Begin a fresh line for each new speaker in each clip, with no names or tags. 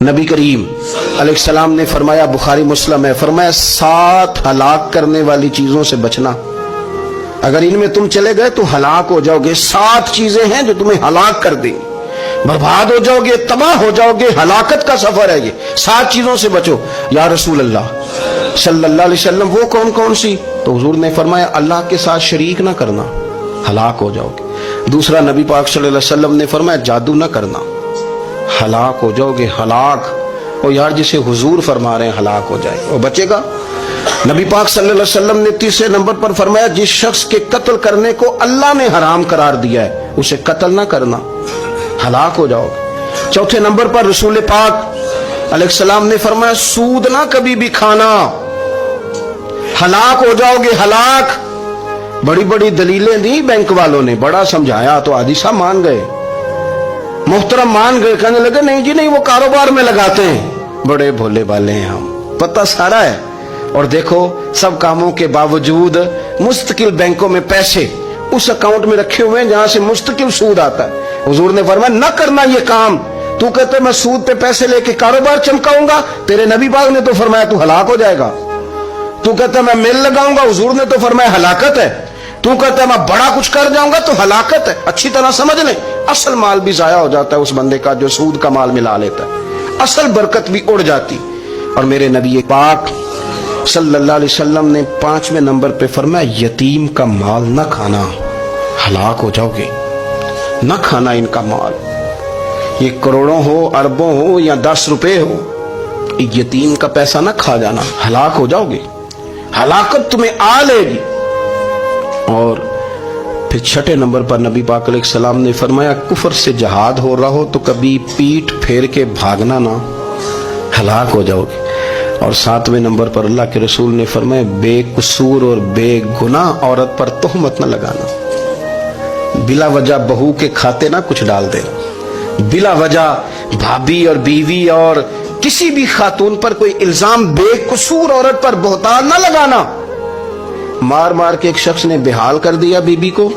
نبی کریم علیہ السلام نے فرمایا، بخاری مسلم ہے، فرمایا 7 ہلاک کرنے والی چیزوں سے بچنا، اگر ان میں تم چلے گئے تو ہلاک ہو جاؤ گے۔ 7 چیزیں ہیں جو تمہیں ہلاک کر دیں گی، برباد ہو جاؤ گے، تباہ ہو جاؤ گے، ہلاکت کا سفر ہے یہ، 7 چیزوں سے بچو۔ یا رسول اللہ صلی اللہ علیہ وسلم وہ کون کون سی؟ تو حضور نے فرمایا اللہ کے ساتھ شریک نہ کرنا، ہلاک ہو جاؤ گے۔ دوسرا نبی پاک صلی اللہ علیہ وسلم نے فرمایا جادو نہ کرنا، ہلاک ہو جاؤ گے، ہلاک۔ اور یار جسے حضور فرما رہے ہیں ہلاک ہو جائے وہ بچے گا؟ نبی پاک صلی اللہ علیہ وسلم نے تیسرے نمبر پر فرمایا جس شخص کے قتل کرنے کو اللہ نے حرام قرار دیا ہے اسے قتل نہ کرنا، ہلاک ہو جاؤ گے۔ چوتھے نمبر پر رسول پاک علیہ السلام نے فرمایا سود نہ کبھی بھی کھانا، ہلاک ہو جاؤ گے، ہلاک۔ بڑی بڑی دلیلیں دی بینک والوں نے، بڑا سمجھایا تو عادی صاحب مان گئے، محترم مان گئے، کہنے لگے نہیں جی نہیں وہ کاروبار میں لگاتے ہیں۔ بڑے بھولے والے ہیں ہم، پتہ سارا ہے۔ اور دیکھو سب کاموں کے باوجود مستقل بینکوں میں پیسے اس اکاؤنٹ میں رکھے ہوئے ہیں جہاں سے مستقل سود آتا ہے۔ حضور نے فرمایا نہ کرنا یہ کام۔ تو کہتے میں سود پہ پیسے لے کے کاروبار چمکاؤں گا، تیرے نبی پاک نے تو فرمایا تو ہلاک ہو جائے گا۔ تو کہتا میں مل لگاؤں گا، حضور نے تو فرمایا ہلاکت ہے۔ تو کہتا ہے میں بڑا کچھ کر جاؤں گا تو ہلاکت ہے۔ اچھی طرح سمجھ لیں، اصل مال بھی ضائع ہو جاتا ہے اس بندے کا جو سود کا مال ملا لیتا ہے، اصل برکت بھی اڑ جاتی۔ اور میرے نبی پاک صلی اللہ علیہ وسلم نے 5ویں نمبر پہ فرمایا یتیم کا مال نہ کھانا، ہلاک ہو جاؤ گے، نہ کھانا ان کا مال، یہ کروڑوں ہو، اربوں ہو یا 10 روپے ہو، یتیم کا پیسہ نہ کھا جانا، ہلاک ہو جاؤ گے، ہلاکت تمہیں آ لے گی۔ اور پھر 6 نمبر پر نبی پاک علیہ السلام نے فرمایا کفر سے جہاد ہو رہا ہو تو کبھی پیٹ پھیر کے بھاگنا نہ، ہلاک ہو جاؤ گے۔ اور 7ویں نمبر پر اللہ کے رسول نے فرمایا بے قصور اور بے گناہ عورت پر تہمت نہ لگانا، بلا وجہ بہو کے کھاتے نہ کچھ ڈال دینا، بلا وجہ بھابھی اور بیوی اور کسی بھی خاتون پر کوئی الزام بے قصور عورت پر بہتان نہ لگانا۔ مار مار کے ایک شخص نے بحال کر دیا بیوی کو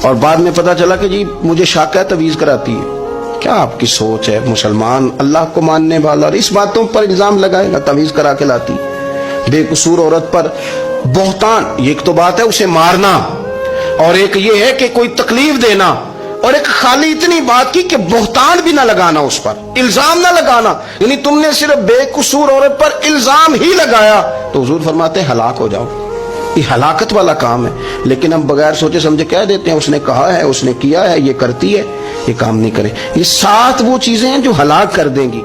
اور بعد میں پتا چلا کہ جی مجھے شک ہے تویز کراتی ہے۔ کیا آپ کی سوچ ہے؟ مسلمان اللہ کو ماننے والا اور اس باتوں پر الزام لگائے گا تویز کرا کے لاتی؟ بے قصور عورت پر بہتان، یہ ایک تو بات ہے اسے مارنا، اور ایک یہ ہے کہ کوئی تکلیف دینا، اور ایک خالی اتنی بات کی کہ بہتان بھی نہ لگانا، اس پر الزام نہ لگانا، یعنی تم نے صرف بے قصور عورت پر الزام ہی لگایا تو حضور فرماتے ہیں ہلاک ہو جاؤ۔ یہ ہلاکت والا کام ہے، لیکن ہم بغیر سوچے سمجھے کہہ دیتے ہیں اس نے کہا ہے، اس نے کیا ہے، یہ کرتی ہے، یہ کام نہیں کرے۔ یہ 7 وہ چیزیں ہیں جو ہلاک کر دیں گی۔